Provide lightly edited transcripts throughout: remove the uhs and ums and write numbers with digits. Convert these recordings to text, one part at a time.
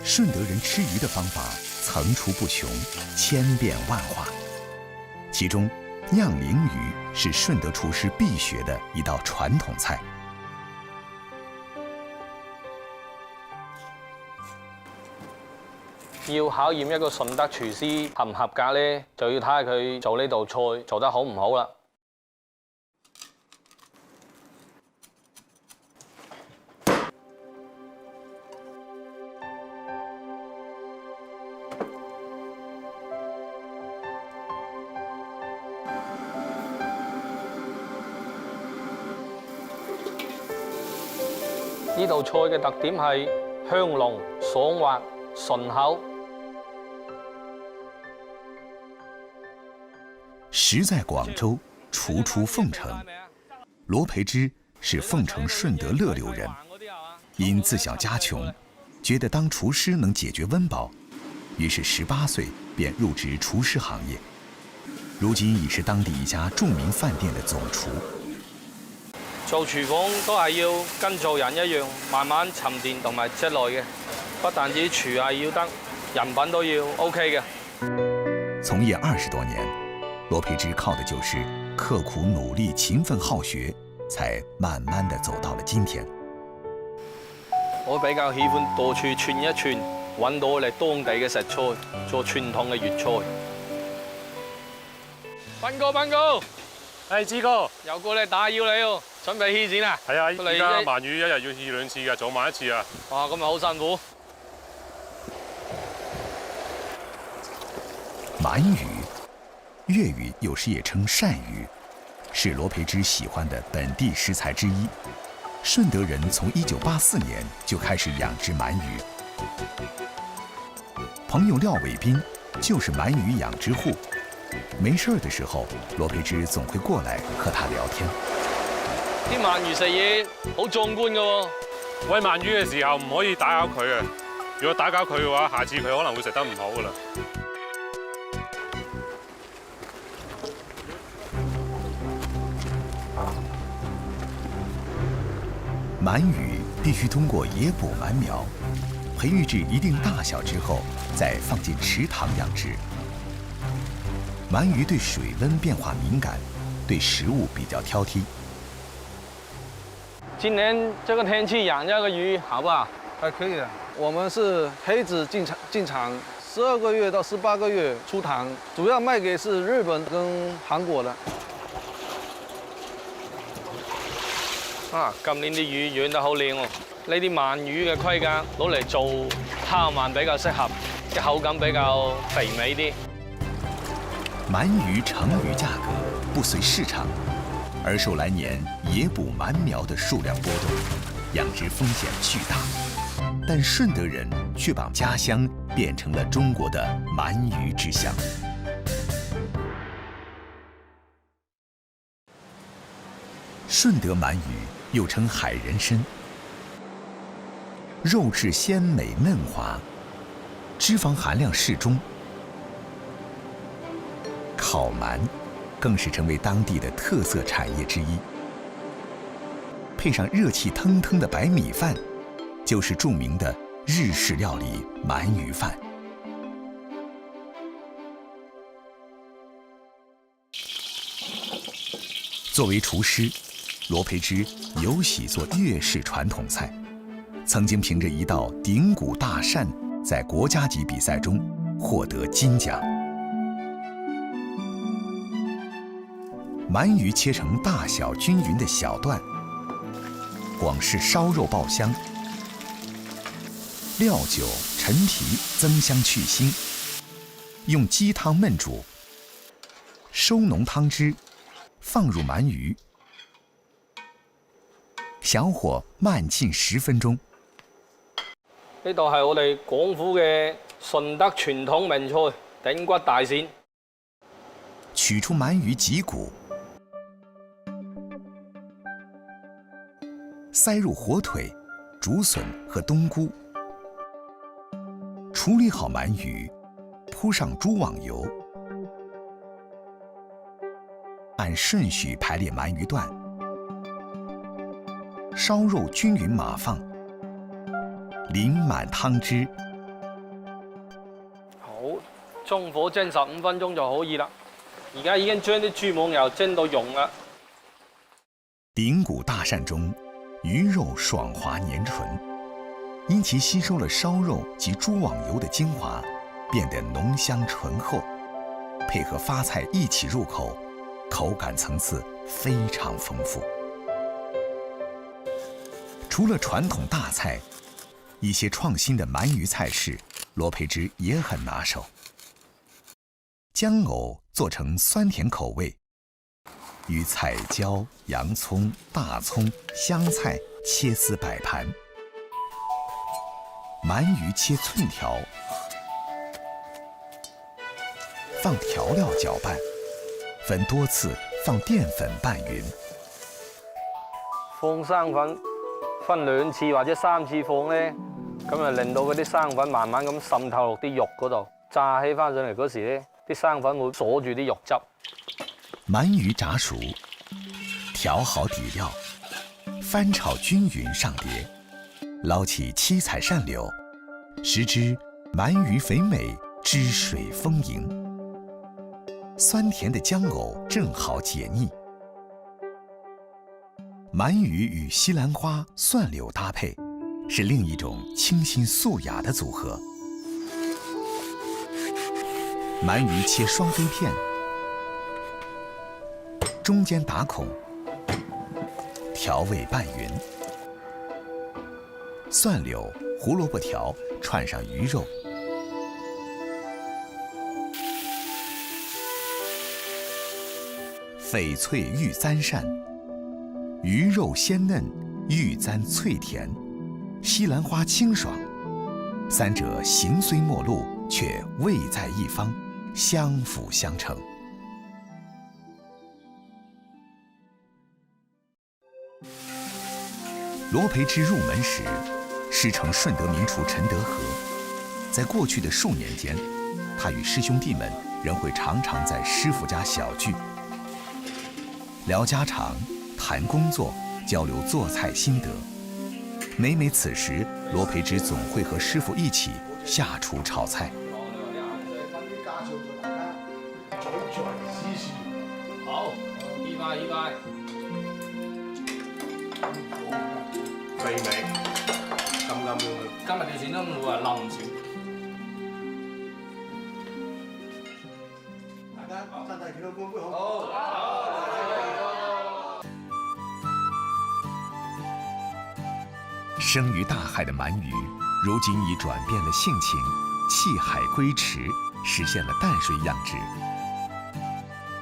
顺德人吃鱼的方法层出不穷，千变万化。其中，酿鲮鱼是顺德厨师必学的一道传统菜。要考驗一個順德廚師合唔合格呢，就要睇下佢做呢道菜做得好唔好啦。呢道菜嘅特點係香濃、爽滑、順口。食在廣州，廚出鳳城。羅培之是鳳城順德樂流人，因自小家窮，覺得當廚師能解決溫飽，於是18歲便入職廚師行業。如今已是當地一家著名飯店的總廚。做廚房都係要跟做人一樣，慢慢沉澱同埋積累嘅。不但止廚藝要得，人品都要 OK 嘅。從業20多年，羅培之靠的就是刻苦努力、勤奮好學，才慢慢地走到了今天。我比較喜歡到處串一串，揾到我哋當地嘅食材，做傳統嘅粵菜。斌哥，係志哥，又過嚟打擾你喎，準備起剪啦？係啊，而家鰻魚一日要2、2次嘅，早晚1次啊。哇，咁咪好辛苦。鰻魚，粵語有時也稱鱔魚，是羅培之喜歡的本地食材之一。順德人從1984年就開始養殖鰻魚。朋友廖偉斌就是鰻魚養殖戶，沒事的時候，羅培之總會過來和他聊天。啲鰻魚食嘢好壯觀㗎喎。餵鰻魚嘅時候唔可以打攪佢啊！如果打攪佢嘅話，下次佢可能會食得唔好㗎啦。鰻魚必須通過野捕鰻苗，培育至一定大小之後，再放進池塘養殖。鰻魚對水溫變化敏感，對食物比較挑剔。今年這個天氣養這個魚好不好？還可以的。我們是黑子進場，12個月到18個月出塘，主要賣給是日本跟韓國的。啊，今年啲魚養得好靚喎！呢啲鰻魚嘅規格攞嚟做烤鰻比較適合，嘅口感比較肥美啲。鰻魚成魚價格不隨市場，而受來年野捕鰻苗的數量波動，養殖風險巨大。但順德人卻把家鄉變成了中國的鰻魚之鄉。順德鰻魚又稱海人參，肉質鮮美嫩滑，脂肪含量適中。烤鰻更是成為當地的特色產業之一。配上熱氣騰騰的白米飯，就是著名的日式料理鰻魚飯。作為廚師，羅培之有喜做粵式傳統菜，曾經憑着一道頂骨大鱔，在國家級比賽中獲得金獎。鰻魚切成大小均勻的小段，廣式燒肉爆香，料酒、陳皮增香去腥，用雞湯燜煮，收濃湯汁，放入鰻魚，小火慢浸10分鐘。呢度係我哋廣府嘅順德傳統名菜頂骨大鱔。取出鰻魚脊骨，塞入火腿、竹筍和冬菇，處理好鰻魚，鋪上豬網油，按順序排列鰻魚段，燒肉均勻碼放，淋滿湯汁，中火蒸15分鐘就可以啦。而家已經將啲豬網油蒸到溶啦。鼎骨大扇中，鱼肉爽滑粘醇，因其吸收了烧肉及猪网油的精华，变得浓香醇厚，配合发菜一起入口，口感层次非常丰富。除了传统大菜，一些创新的鳗鱼菜式，罗培之也很拿手。姜藕做成酸甜口味，与彩椒、洋葱、大葱、香菜切丝摆盘，鳗鱼切寸条，放调料搅拌，分多次放淀粉拌匀。放生粉分2次或者3次放咧，咁就令到嗰啲生粉慢慢咁滲透落啲肉嗰度，炸起翻上嚟嗰時咧，啲生粉會鎖住啲肉汁。鳗魚炸熟，調好底料，翻炒均匀上碟，撈起七彩扇柳，食之鳗魚肥美，汁水豐盈，酸甜的姜藕正好解膩。鳗魚與西蘭花、蒜柳搭配，是另一種清新素雅的組合。鳗魚切雙飛片，中間打孔，調味拌匀。蒜柳、胡蘿蔔條串上魚肉，翡翠玉簪扇，魚肉鮮嫩，玉簪脆甜，西蘭花清爽，三者形雖陌路，卻味在一方，相輔相成。罗培之入门时，师承顺德名厨陈德和。在过去的数年间，他与师兄弟们仍会常常在师傅家小聚，聊家常，谈工作，交流做菜心得。每每此時，罗培之總會和師傅一起下廚炒菜。好，依拜依拜。肥美，咁樣。今日條線都唔會話冧唔少。大家身體健康，杯杯好。生於大海的鳗魚，如今已轉變了性情，棄海歸池，實現了淡水養殖。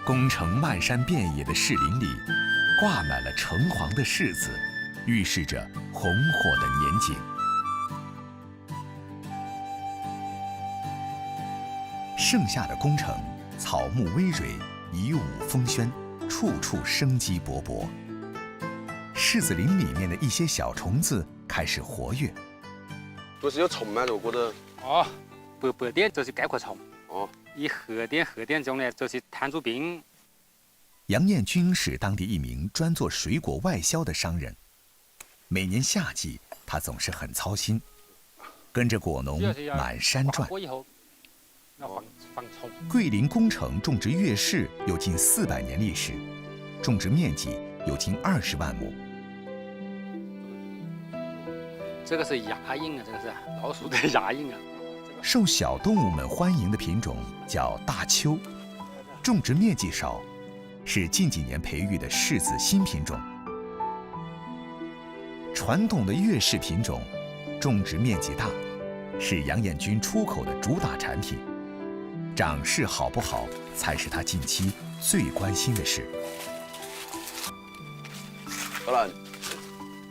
攻城漫山遍野的士林裡，掛滿了橙黃的柿子，預示着紅火的年景。盛夏的宫城，草木葳蕤，夷吾風軒，處處生機勃勃。柿子林裡面的一些小蟲子開始活躍。就是有蟲咩？我覺得。哦，白點就是介殼蟲。哦。以黑點中呢，就是彈珠餅。楊彥軍是當地一名專做水果外銷的商人。每年夏季，他總是很操心，跟着果農滿山轉。桂林工程種植月柿有近400年歷史，種植面積有近20萬畝。這個是牙印啊，這個是老鼠的牙印啊。受小動物們歡迎的品種叫大丘，種植面積少，是近幾年培育的柿子新品種。傳統的月柿品種，種植面積大，是楊彥軍出口的主打產品。長勢好不好，才是他近期最關心的事。好了，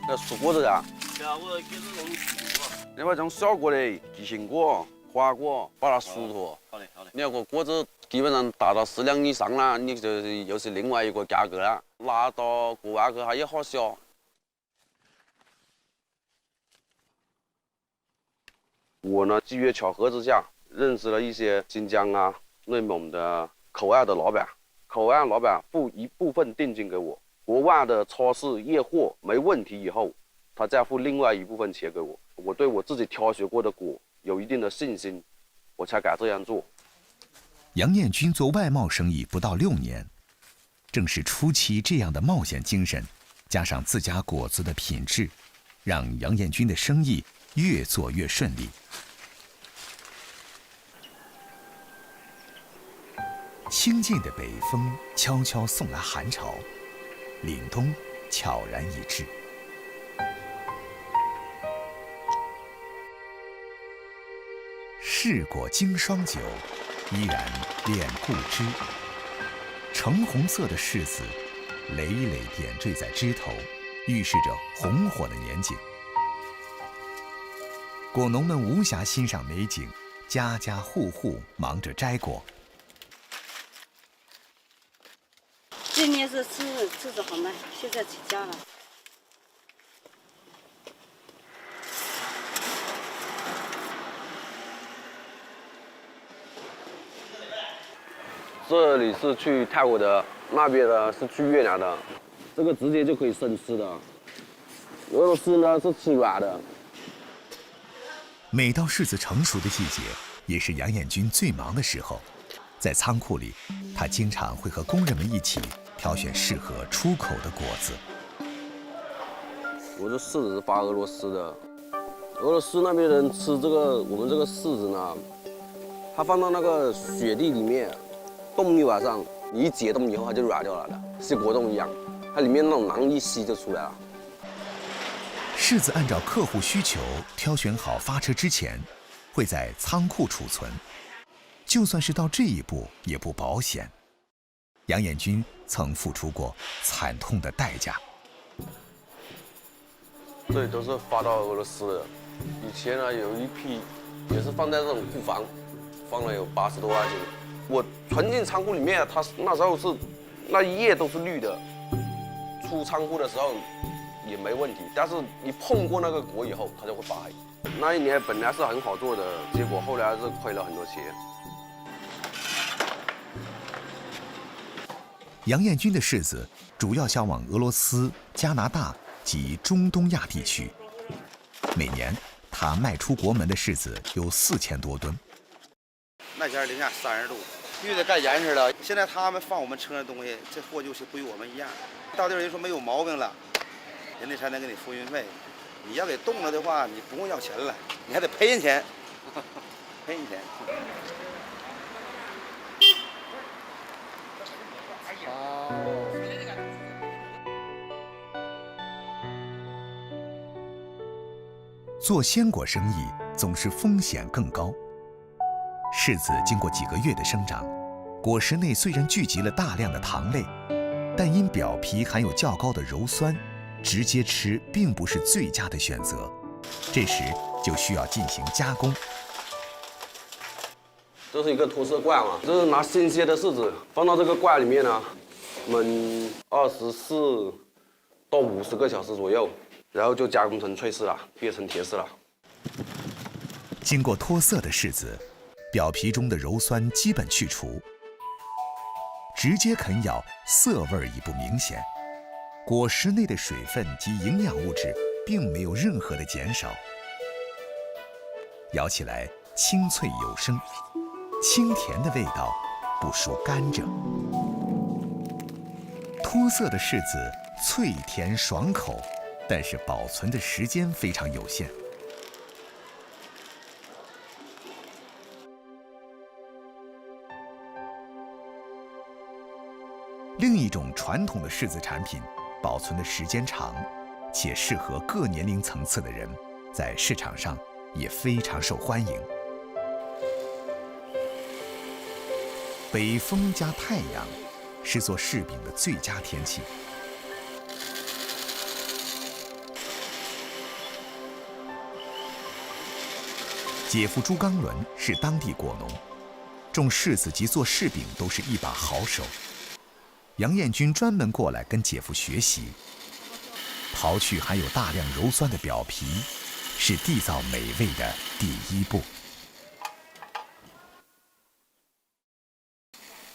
那蔬果子啊？對啊，我給這種蔬果。另外種小果的吉慶果、花果，把它熟透。好嘞，好嘞。你要個果子基本上達到4兩以上了，你就又是另外一個價格了。拿到國外去它也好銷。我呢，機緣巧合之下，認識了一些新疆啊、內蒙的口岸的老闆，口岸老闆一部分定金給我，國外的超市驗貨沒問題以後，他再付另外一部分錢給我。我對我自己挑選過的果有一定的信心，我才敢這樣做。杨彦军做外贸生意不到6年，正是初期这样的冒险精神，加上自家果子的品质，让杨彦军的生意越做越顺利。清静的北风悄悄送来寒潮，凛冬悄然已至。世果经霜酒，依然恋故枝。橙红色的柿子，累累点缀在枝头，预示着红火的年景。果农们无暇欣赏美景，家家户户忙着摘果。这年是柿子好卖，现在起价了。这里是去泰国的，那边的是去越南的，这个直接就可以生吃的。俄罗斯呢是吃软的。每到柿子成熟的季节，也是杨彦军最忙的时候。在仓库里，他经常会和工人们一起挑选适合出口的果子。我这柿子是发俄罗斯的，俄罗斯那边人吃这个我们这个柿子呢，它放到那个雪地里面冻一晚上，你一解冻以后它就软掉了的，像果冻一样，它里面那种囊一吸就出来了。柿子按照客户需求挑选好发车之前，会在仓库储存。就算是到这一步，也不保险。杨彦军曾付出过惨痛的代价。这里都是发到俄罗斯的。以前呢，有一批也是放在这种库房，放了有80多万斤。我存进仓库里面，它那时候是那一页都是绿的，出仓库的时候也没问题。但是你碰过那个果以后，它就会发黑。那一年本来是很好做的，结果后来是亏了很多钱。杨彦军的柿子主要销往俄罗斯、加拿大及中东亚地区。每年他卖出国门的柿子有4000多吨。那前零下30度，绿的干严实了。现在他们放我们车上的东西，这货就是不与我们一样。到地儿人说没有毛病了，人家才能给你付运费。你要给冻了的话，你不用要钱了，你还得赔人钱，赔人钱。做鲜果生意总是风险更高。柿子经过几个月的生长，果实内虽然聚集了大量的糖类，但因表皮含有较高的鞣酸，直接吃并不是最佳的选择。这时就需要进行加工。这是一个脱色罐啊，这是拿新鲜的柿子放到这个罐里面呢，焖24到50个小时左右，然后就加工成脆柿了，变成铁柿了。经过脱色的柿子，表皮中的鞣酸基本去除，直接啃咬，涩味已不明显。果实内的水分及营养物质并没有任何的减少，咬起来清脆有声，清甜的味道不输甘蔗。脱色的柿子脆甜爽口，但是保存的时间非常有限。另一种传统的柿子产品，保存的时间长，且适合各年龄层次的人，在市场上也非常受欢迎。北风加太阳，是做柿饼的最佳天气。姐夫朱刚伦是当地果农，种柿子及做柿饼都是一把好手。杨彦军专门过来跟姐夫学习，刨去含有大量鞣酸的表皮，是缔造美味的第一步。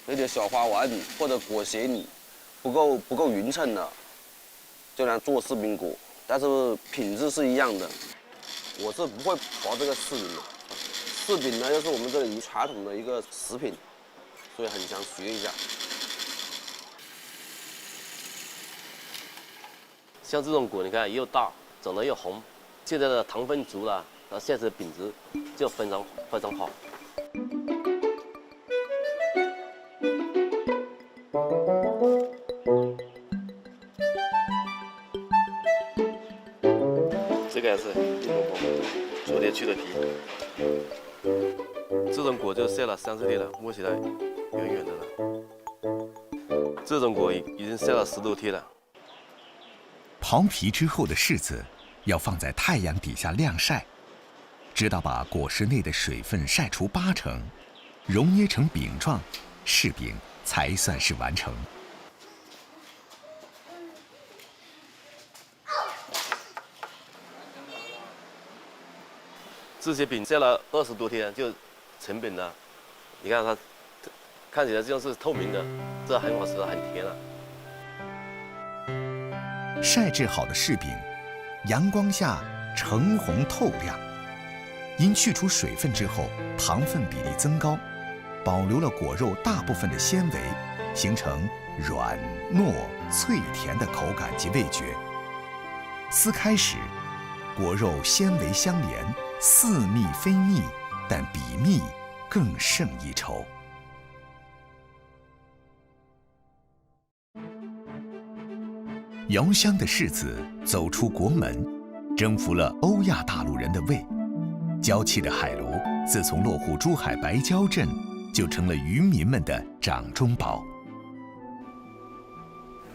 那点小花丸或者果鞋泥不够匀称的，就能做柿饼果，但是品质是一样的。我是不会刨这个柿饼的，柿饼呢又是我们这里传统的一个食品，所以很想学一下。像这种果，你看又大，长得又红，现在的糖分足了，那下次的品质就非常好。这个也是一模模，昨天去的皮。这种果就晒了30天了，摸起来圆圆的了。这种果已经晒了10多天了。刨皮之后的柿子要放在太阳底下晾晒，直到把果实内的水分晒出80%，熔捏成饼状，柿饼才算是完成。这些饼晒了20多天就成饼了，你看它看起来这样是透明的，这很好吃，很甜了。晒制好的柿饼，阳光下橙红透亮。因去除水分之后，糖分比例增高，保留了果肉大部分的纤维，形成软糯脆甜的口感及味觉。撕开时，果肉纤维相连，似蜜非蜜，但比蜜更胜一筹。遥香的柿子走出国门，征服了欧亚大陆人的胃。娇气的海鲈自从落户珠海白蕉镇，就成了渔民们的掌中宝。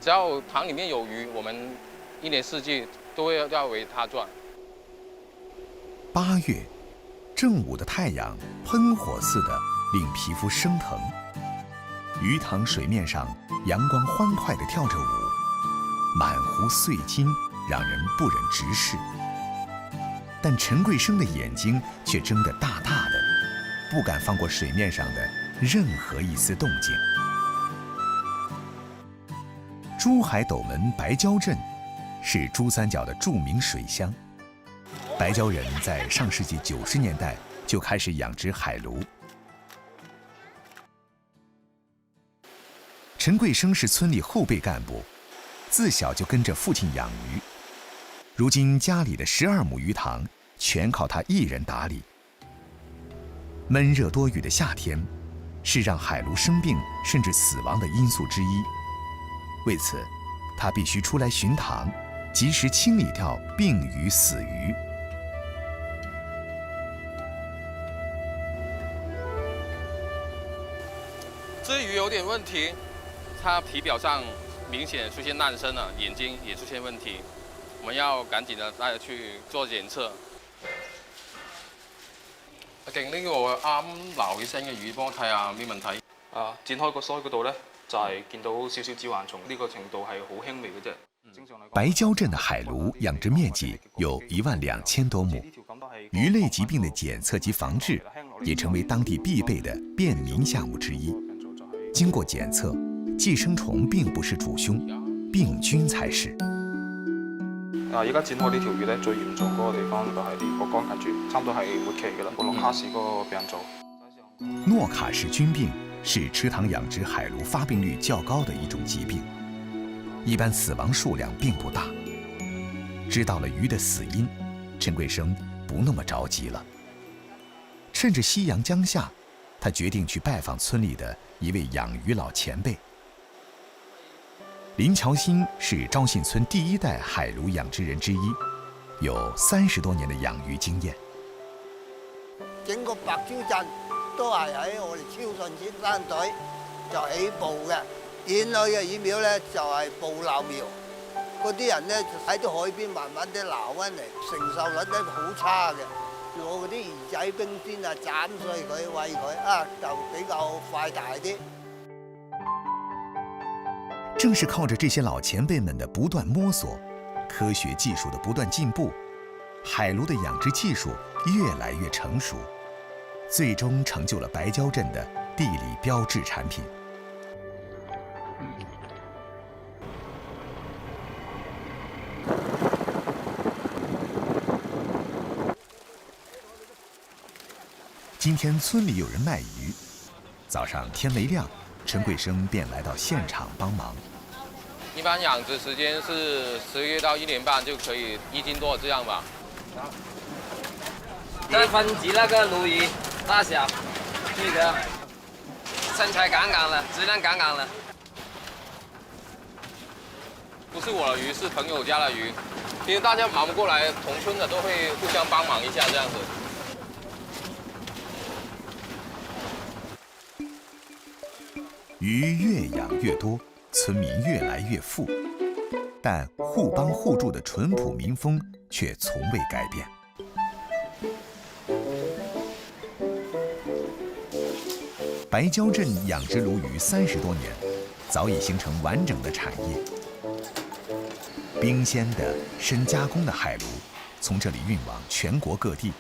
只要塘里面有鱼，我们1年4季都要为它赚。8月，正午的太阳喷火似的令皮肤生疼。鱼塘水面上，阳光欢快地跳着舞，满湖碎金，让人不忍直视。但陈桂生的眼睛却睁得大大的，不敢放过水面上的任何一丝动静。珠海斗门白蕉镇是珠三角的著名水乡。白蕉人在上世纪90年代就开始养殖海鲈。陈桂生是村里后辈干部，自小就跟着父亲养鱼。如今家里的12亩鱼塘全靠他一人打理。闷热多雨的夏天，是让海鲈生病甚至死亡的因素之一。为此，他必须出来巡塘，及时清理掉病鱼死鱼。这鱼有点问题，它皮表上明显出现烂生了，眼睛也出现问题，我们要趕緊帶佢去做檢測。阿勁，呢個啱撈起身嘅魚，幫我睇下咩問題。剪開個腮嗰度咧，就係見到少少紫環蟲，呢個程度係好輕微嘅啫。白蕉镇的海鲈养殖面积有12000多亩，鱼类疾病的检测及防治也成为当地必备的便民项目之一。经过检测，寄生虫并不是主凶，病菌才是。而家剪開呢條魚咧，最嚴重嗰個地方就係啲個肝夾住，差唔多係末期嘅啦，個諾卡氏嗰個病灶。諾卡氏菌病是池塘养殖海鲈发病率较高的一种疾病，一般死亡数量并不大。知道了鱼的死因，陈桂生不那么着急了。趁着夕阳将下，他决定去拜访村里的一位养鱼老前辈。林乔新是昭信村第1代海鲈养殖人之一，有30多年的养鱼经验。整個白蕉鎮都係喺我哋超順先生隊就起步嘅，點去嘅魚苗咧就係捕撈苗，嗰啲人咧喺啲海邊慢慢啲撈翻嚟，承受率咧好差嘅。攞嗰啲魚仔冰鮮啊，斬碎佢餵佢就比較快大啲。正是靠着这些老前辈们的不断摸索，科学技术的不断进步，海鲈的养殖技术越来越成熟，最终成就了白蕉镇的地理标志产品。今天村里有人卖鱼，早上天没亮，陈桂生便来到现场帮忙。一般养殖时间是10个月到1年半就可以1斤多这样吧。再分级那个鲈鱼大小，记得身材杠杠的，质量杠杠的。不是我的鱼，是朋友家的鱼。其实大家忙不过来，同村的都会互相帮忙一下这样子。鱼越养越多，村民越来越富，但互帮互助的淳朴民风却从未改变。白蕉镇养殖鲈鱼30多年，早已形成完整的产业。冰鲜的、深加工的海鲈，从这里运往全国各地，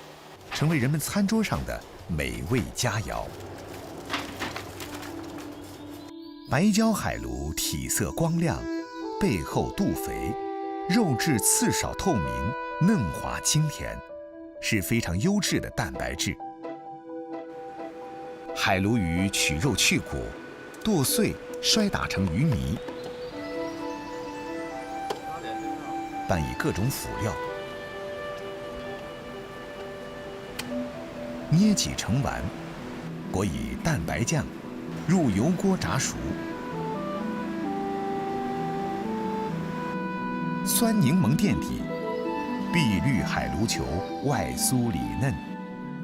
成为人们餐桌上的美味佳肴。白蕉海鲈体色光亮，背厚肚肥，肉质刺少透明，嫩滑清甜，是非常优质的蛋白质。海鲈鱼取肉去骨，剁碎摔打成鱼糜，拌以各种辅料，捏挤成丸，裹以蛋白酱，入油锅炸熟。酸柠檬垫底，碧绿海鲈球外酥里嫩，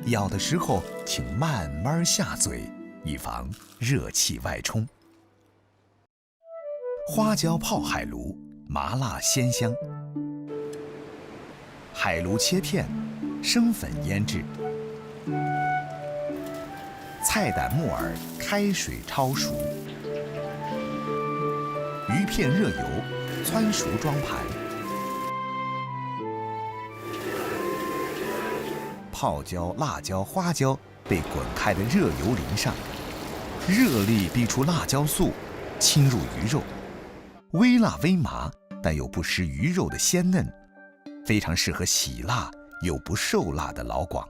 咬的时候请慢慢下嘴，以防热气外冲。花椒泡海鲈，麻辣鲜香。海鲈切片，生粉腌制。菜胆木耳开水焯熟，鱼片热油，汆熟装盘。泡椒、辣椒、花椒被滚开的热油淋上，热力逼出辣椒素，侵入鱼肉，微辣微麻，但又不失鱼肉的鲜嫩，非常适合喜辣又不受辣的老广。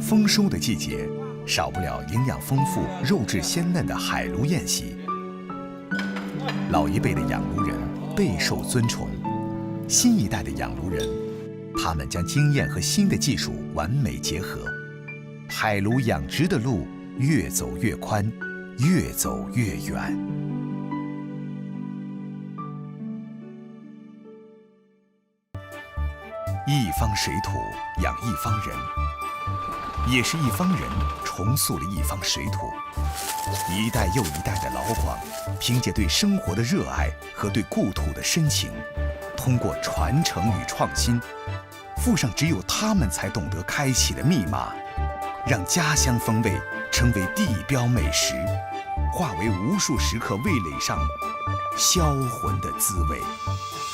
丰收的季节，少不了营养丰富、肉质鲜嫩的海鲈宴席。老一辈的养鲈人备受尊崇，新一代的养鲈人，他们将经验和新的技术完美结合，海鲈养殖的路越走越宽，越走越远。一方水土养一方人，也是一方人重塑了一方水土。一代又一代的老广，凭借对生活的热爱和对故土的深情，通过传承与创新，附上只有他们才懂得开启的密码，让家乡风味成为地标美食，化为无数食客味蕾上销魂的滋味。